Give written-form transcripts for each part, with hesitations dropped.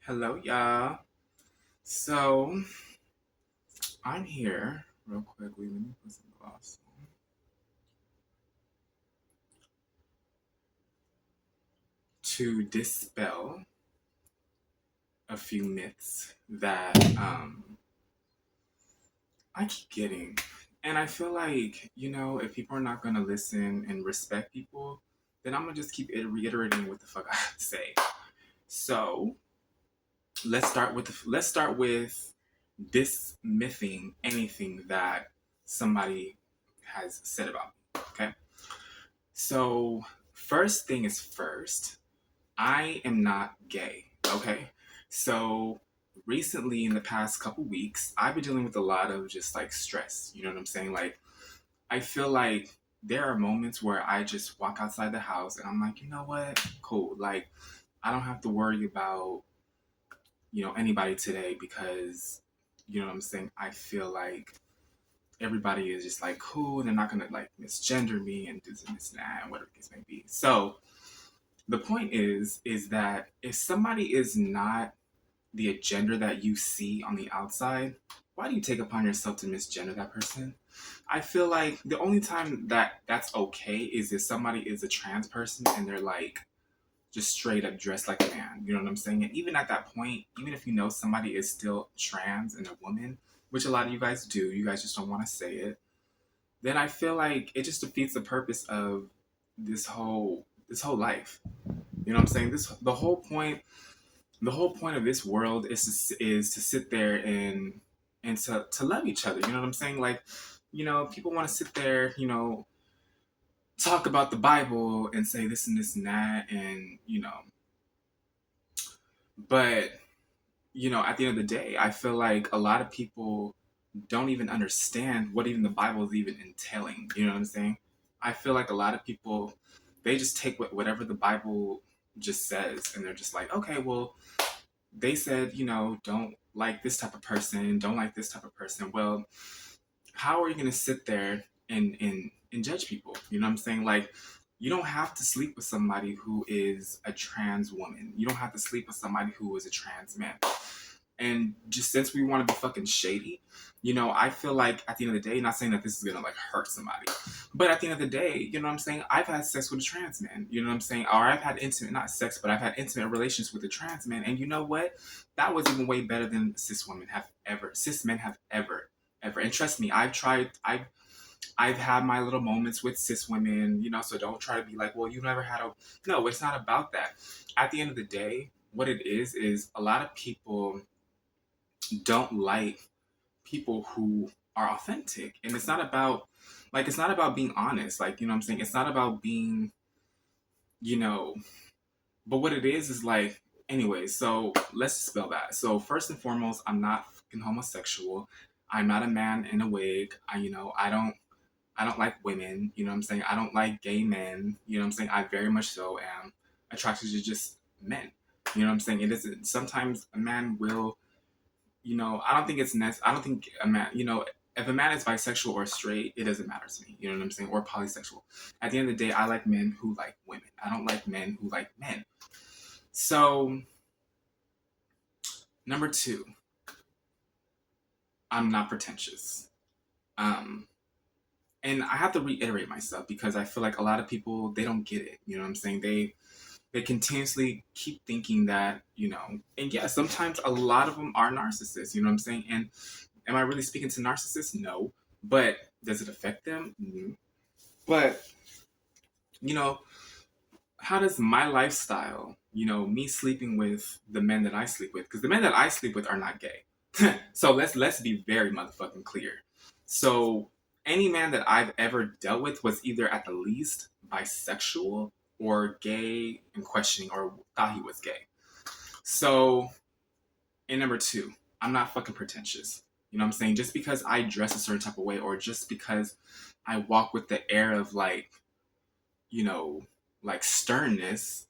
Hello, y'all. So I'm here real quickly. Let me put some gloss on to dispel a few myths that I keep getting. And I feel like, if people are not going to listen and respect people, then I'm going to just keep reiterating what the fuck I have to say. So let's start with dismissing anything that somebody has said about me. Okay. So, first thing is first, I am not gay, okay? So, recently in the past couple weeks, I've been dealing with a lot of just like stress, you know what I'm saying? Like, I feel like there are moments where I just walk outside the house and I'm like, you know what? Cool. Like, I don't have to worry about, anybody today because, you know what I'm saying? I feel like everybody is just like cool and they're not gonna like misgender me and do this and this and that and whatever the case may be. So the point is that if somebody is not the agenda that you see on the outside, why do you take upon yourself to misgender that person? I feel like the only time that that's okay is if somebody is a trans person and they're like just straight up dressed like a man. You know what I'm saying? And even at that point, even if you know somebody is still trans and a woman, which a lot of you guys do, you guys just don't want to say it, then I feel like it just defeats the purpose of this whole life. You know what I'm saying? This the whole point of this world is to sit there and to love each other. You know what I'm saying? Like, people want to sit there, talk about the Bible and say this and this and that, and but at the end of the day, I feel like a lot of people don't even understand what even the Bible is even entailing. You know what I'm saying? I feel like a lot of people, they just take whatever the Bible just says and they're just like, okay, well, they said, don't like this type of person, don't like this type of person. Well, how are you going to sit there and judge people? You know what I'm saying? Like, you don't have to sleep with somebody who is a trans woman. You don't have to sleep with somebody who is a trans man. And just since we want to be fucking shady, I feel like at the end of the day, not saying that this is gonna like hurt somebody, but at the end of the day, you know what I'm saying? I've had sex with a trans man, you know what I'm saying? Or I've had intimate, not sex, but I've had intimate relations with a trans man. And you know what? That was even way better than cis men have ever. And trust me, I've had my little moments with cis women, so don't try to be like, well, you never had a, no, it's not about that. At the end of the day, what it is a lot of people don't like people who are authentic. And it's not about being honest. Like, you know what I'm saying? It's not about being, you know, but what it is like, anyway, so let's spell that. So first and foremost, I'm not fucking homosexual. I'm not a man in a wig. I don't like women, you know what I'm saying? I don't like gay men, you know what I'm saying? I very much so am attracted to just men. You know what I'm saying? It isn't sometimes a man will, I don't think I don't think a man, if a man is bisexual or straight, it doesn't matter to me. You know what I'm saying? Or polysexual. At the end of the day, I like men who like women. I don't like men who like men. So, number two, I'm not pretentious. Um, and I have to reiterate myself because I feel like a lot of people, they don't get it. You know what I'm saying? They continuously keep thinking that, and yeah, sometimes a lot of them are narcissists, you know what I'm saying? And am I really speaking to narcissists? No. But does it affect them? Mm. But, you know, how does my lifestyle, me sleeping with the men that I sleep with, because the men that I sleep with are not gay. So let's be very motherfucking clear. So any man that I've ever dealt with was either at the least bisexual or gay and questioning or thought he was gay. So, and number two, I'm not fucking pretentious. You know what I'm saying? Just because I dress a certain type of way or just because I walk with the air of like, you know, like sternness,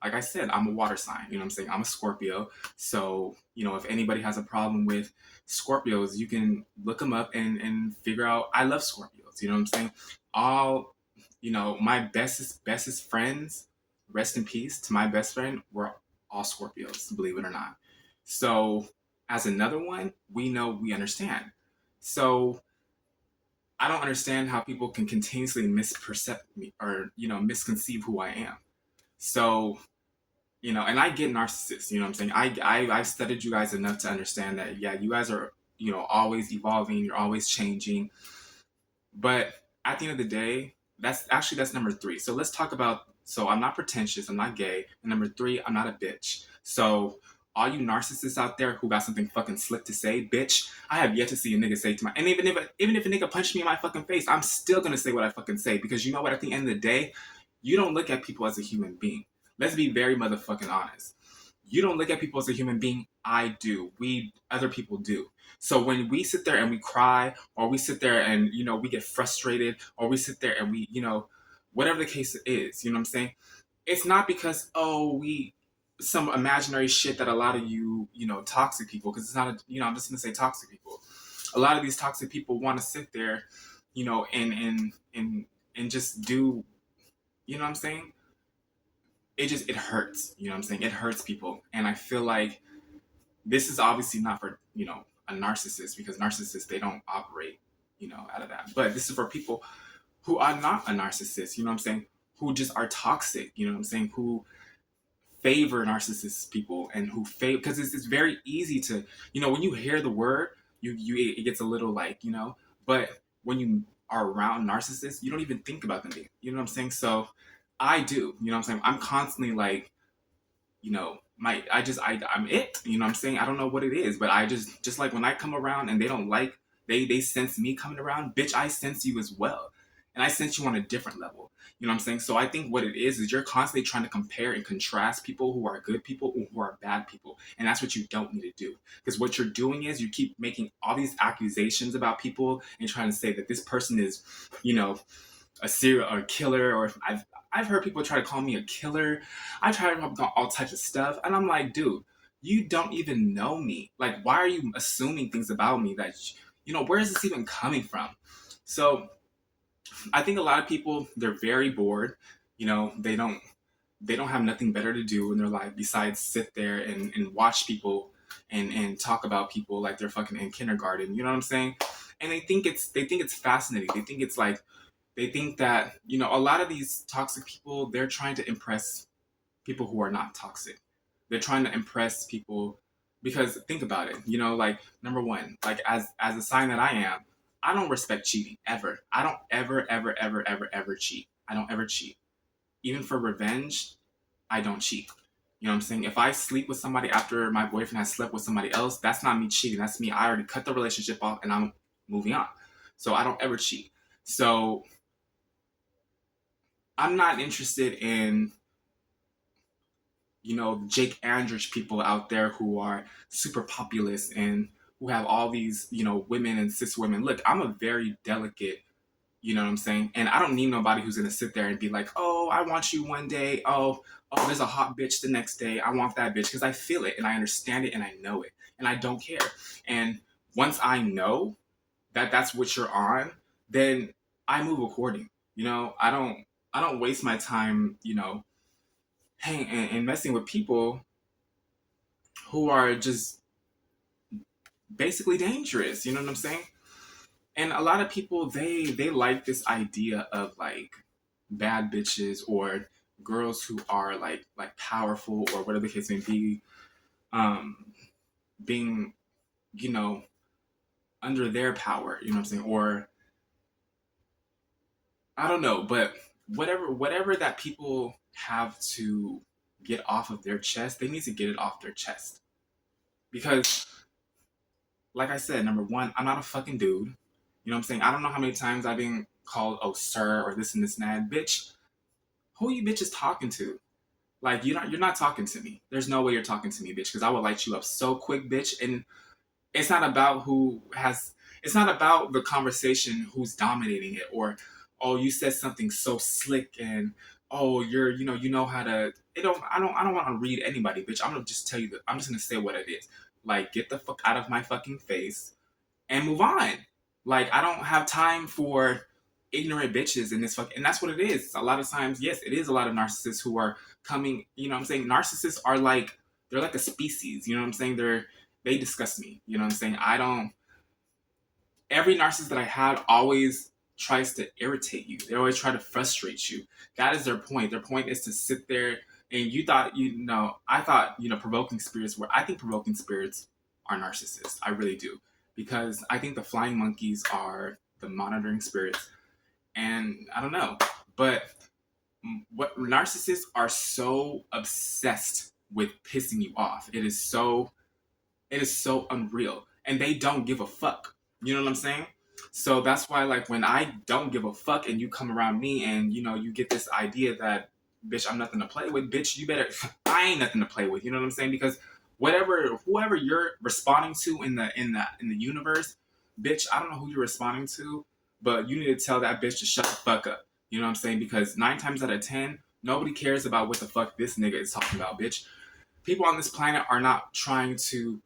like I said, I'm a water sign, you know what I'm saying? I'm a Scorpio. So, if anybody has a problem with Scorpios, you can look them up and figure out I love Scorpios, you know what I'm saying? All, my bestest friends, rest in peace to my best friend, were all Scorpios, believe it or not. So as another one, we know we understand. So I don't understand how people can continuously misperceive me or, misconceive who I am. So, and I get narcissists, you know what I'm saying? I've studied you guys enough to understand that, yeah, you guys are, always evolving, you're always changing. But at the end of the day, that's number three. So let's talk about. So I'm not pretentious. I'm not gay. And number three, I'm not a bitch. So all you narcissists out there who got something fucking slick to say, bitch, I have yet to see a nigga say to my. And even if a nigga punched me in my fucking face, I'm still gonna say what I fucking say because you know what? At the end of the day, you don't look at people as a human being. Let's be very motherfucking honest. You don't look at people as a human being. I do. We other people do. So when we sit there and we cry, or we sit there and we get frustrated, or we sit there and we whatever the case is, you know what I'm saying? It's not because we some imaginary shit that a lot of toxic people, because it's not I'm just gonna say toxic people. A lot of these toxic people want to sit there, and just do, you know what I'm saying? It hurts, you know what I'm saying? It hurts people, and I feel like this is obviously not for a narcissist, because narcissists, they don't operate out of that, but this is for people who are not a narcissist, you know what I'm saying, who just are toxic, you know what I'm saying, who favor narcissist people, and who favor, because it's very easy to when you hear the word, it gets a little like but when you are around narcissists, you don't even think about them being, you know what I'm saying? So I do, you know what I'm saying? I'm constantly like, I'm it, you know what I'm saying? I don't know what it is, but I just like when I come around and they don't like, they sense me coming around, bitch, I sense you as well. And I sense you on a different level. You know what I'm saying? So I think what it is you're constantly trying to compare and contrast people who are good people and who are bad people. And that's what you don't need to do. Because what you're doing is you keep making all these accusations about people and trying to say that this person is, a serial or a killer, or I've heard people try to call me a killer. I've tried all types of stuff, and I'm like, dude, you don't even know me. Like, why are you assuming things about me that where is this even coming from? So I think a lot of people, they're very bored. They don't have nothing better to do in their life besides sit there and watch people and talk about people like they're fucking in kindergarten. You know what I'm saying? And they think it's fascinating. They think that, a lot of these toxic people, they're trying to impress people who are not toxic. They're trying to impress people because think about it, like number one, like as a sign that I am, I don't respect cheating ever. I don't ever cheat. I don't ever cheat. Even for revenge, I don't cheat. You know what I'm saying? If I sleep with somebody after my boyfriend has slept with somebody else, that's not me cheating. That's me. I already cut the relationship off and I'm moving on. So I don't ever cheat. So I'm not interested in, Jake Andrews people out there who are super populist and who have all these, women and cis women. Look, I'm a very delicate, you know what I'm saying? And I don't need nobody who's gonna sit there and be like, oh, I want you one day. Oh, there's a hot bitch the next day. I want that bitch, because I feel it and I understand it and I know it and I don't care. And once I know that that's what you're on, then I move according. I don't waste my time, hang and messing with people who are just basically dangerous. You know what I'm saying? And a lot of people, they like this idea of like bad bitches or girls who are like powerful or whatever the case may be, um, being you know under their power. You know what I'm saying? Or I don't know, but whatever that people have to get off of their chest, they need to get it off their chest. Because, like I said, number one, I'm not a fucking dude. You know what I'm saying? I don't know how many times I've been called, oh, sir, or this and this and that. Bitch, who you bitches talking to? Like, you're not talking to me. There's no way you're talking to me, bitch, because I will light you up so quick, bitch. And it's not about it's not about the conversation who's dominating it, or oh, you said something so slick, and oh, you know how to. I don't want to read anybody, bitch. I'm gonna just tell you that. I'm just gonna say what it is. Like, get the fuck out of my fucking face and move on. Like, I don't have time for ignorant bitches in this fuck. And that's what it is. A lot of times, yes, it is a lot of narcissists who are coming. You know what I'm saying? Narcissists are like they're like a species. You know what I'm saying? They disgust me. You know what I'm saying? I don't. Every narcissist that I had always tries to irritate you. They always try to frustrate you. That is their point. Their point is to sit there and you thought, I thought, provoking spirits were, I think provoking spirits are narcissists. I really do. Because I think the flying monkeys are the monitoring spirits. And I don't know. But what narcissists are so obsessed with pissing you off. It is so unreal. And they don't give a fuck. You know what I'm saying? So that's why, like, when I don't give a fuck and you come around me and, you get this idea that, bitch, I'm nothing to play with, bitch, you better, I ain't nothing to play with. You know what I'm saying? Because whoever you're responding to in the universe, bitch, I don't know who you're responding to, but you need to tell that bitch to shut the fuck up. You know what I'm saying? Because 9 times out of 10, nobody cares about what the fuck this nigga is talking about, bitch. People on this planet are not trying to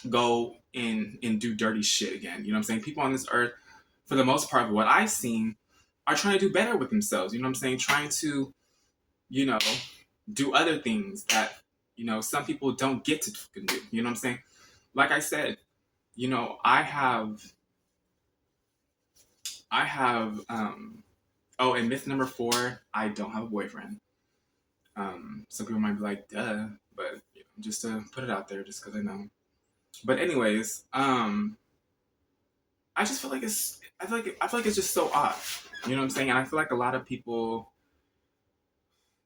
go and do dirty shit again. You know what I'm saying? People on this earth, for the most part, what I've seen, are trying to do better with themselves. You know what I'm saying? Trying to, you know, do other things that, some people don't get to do. You know what I'm saying? Like I said, and myth number 4, I don't have a boyfriend. Some people might be like, duh, but just to put it out there, just because I know. But anyways, I just feel like I feel like it's just so odd. You know what I'm saying? And I feel like a lot of people.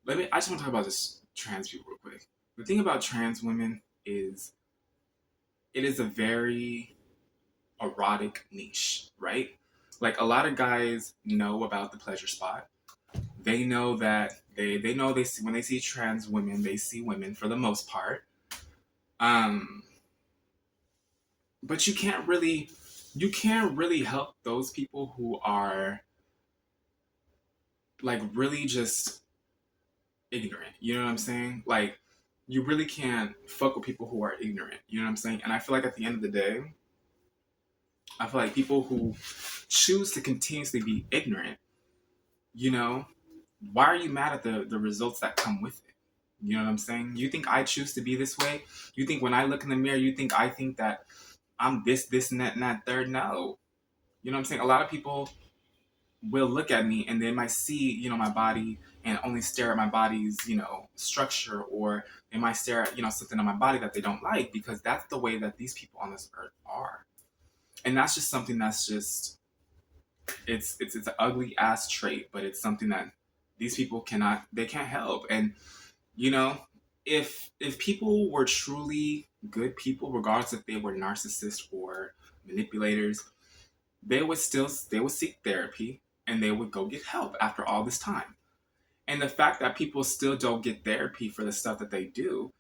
I just want to talk about this trans people real quick. The thing about trans women is, it is a very erotic niche, right? Like, a lot of guys know about the pleasure spot. They know that they know they see, when they see trans women, they see women for the most part. Um, but you can't really help those people who are, like, really just ignorant. You know what I'm saying? Like, you really can't fuck with people who are ignorant. You know what I'm saying? And I feel like at the end of the day, I feel like people who choose to continuously be ignorant, you know, why are you mad at the results that come with it? You know what I'm saying? You think I choose to be this way? You think when I look in the mirror, you think I think that I'm this, and that third? No. You know what I'm saying? A lot of people will look at me and they might see, my body and only stare at my body's, structure, or they might stare at, something on my body that they don't like, because that's the way that these people on this earth are. And that's just something that's just, it's an ugly ass trait, but it's something that these people can't help. And, you know, if people were truly good people, regardless if they were narcissists or manipulators, they would seek therapy and they would go get help after all this time. And the fact that people still don't get therapy for the stuff that they do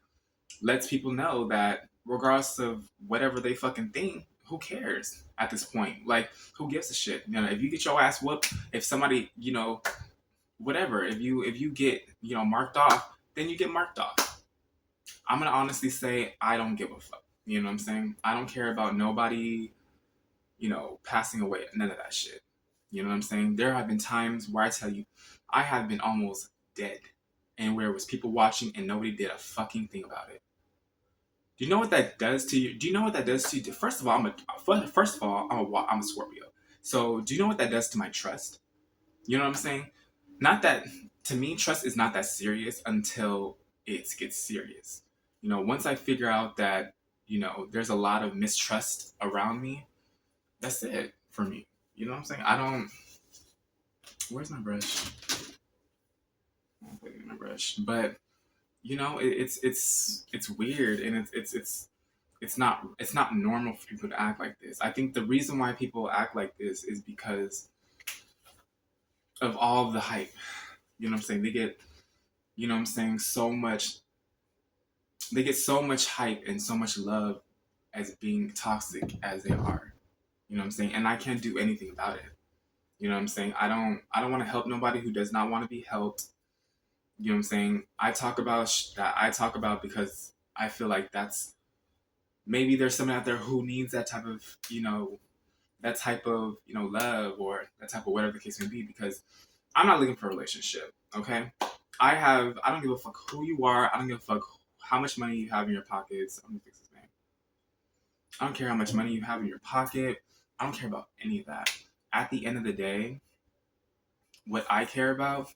lets people know that, regardless of whatever they fucking think, who cares at this point? Like, who gives a shit? If you get your ass whooped, if somebody, whatever, if you get, marked off, then you get marked off. I'm gonna honestly say I don't give a fuck. You know what I'm saying? I don't care about nobody, passing away. None of that shit. You know what I'm saying? There have been times where I tell you, I have been almost dead, and where it was people watching and nobody did a fucking thing about it. Do you know what that does to you? Do you know what that does to you? First of all, I'm a Scorpio. So do you know what that does to my trust? You know what I'm saying? Not that, to me, trust is not that serious until it gets serious. Once I figure out that, there's a lot of mistrust around me, that's it for me. You know what I'm saying? I don't. Where's my brush? I'm putting my brush, but it's weird, and it's not normal for people to act like this. I think the reason why people act like this is because of all the hype. You know what I'm saying? They get, so much. They get so much hype and so much love as being toxic as they are. You know what I'm saying? And I can't do anything about it. You know what I'm saying? I don't want to help nobody who does not want to be helped. You know what I'm saying? I talk about that. I talk about because I feel like that's, maybe there's someone out there who needs that type of, love, or that type of whatever the case may be, because I'm not looking for a relationship, okay? I don't give a fuck who you are. I don't give a fuck how much money you have in your pockets. I'm gonna fix this man. I don't care how much money you have in your pocket. I don't care about any of that. At the end of the day, what I care about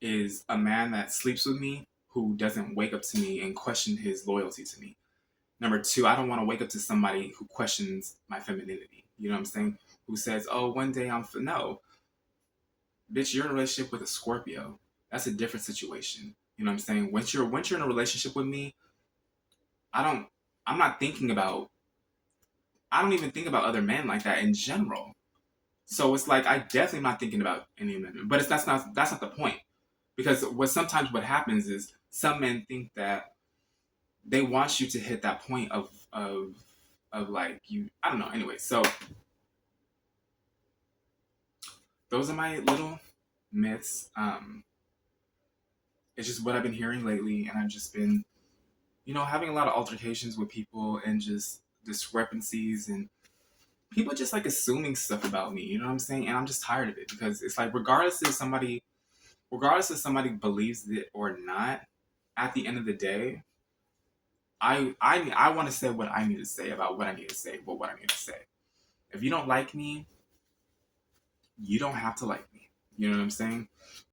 is a man that sleeps with me who doesn't wake up to me and question his loyalty to me. Number two, I don't want to wake up to somebody who questions my femininity. You know what I'm saying? Who says, "Oh, one day no, bitch, you're in a relationship with a Scorpio. That's a different situation." You know what I'm saying? Once you're in a relationship with me, I don't. I'm not thinking about. I don't even think about other men like that in general. So it's like I definitely am not thinking about any men. But that's not the point. Because what happens is some men think that they want you to hit that point of like you. I don't know. Anyway, so those are my little myths. It's just what I've been hearing lately, and I've just been, having a lot of altercations with people and just discrepancies and people just like assuming stuff about me. You know what I'm saying? And I'm just tired of it because it's like regardless if somebody believes it or not, at the end of the day, I want to say what I need to say about what I need to say, but what I need to say. If you don't like me, you don't have to like me. You know what I'm saying?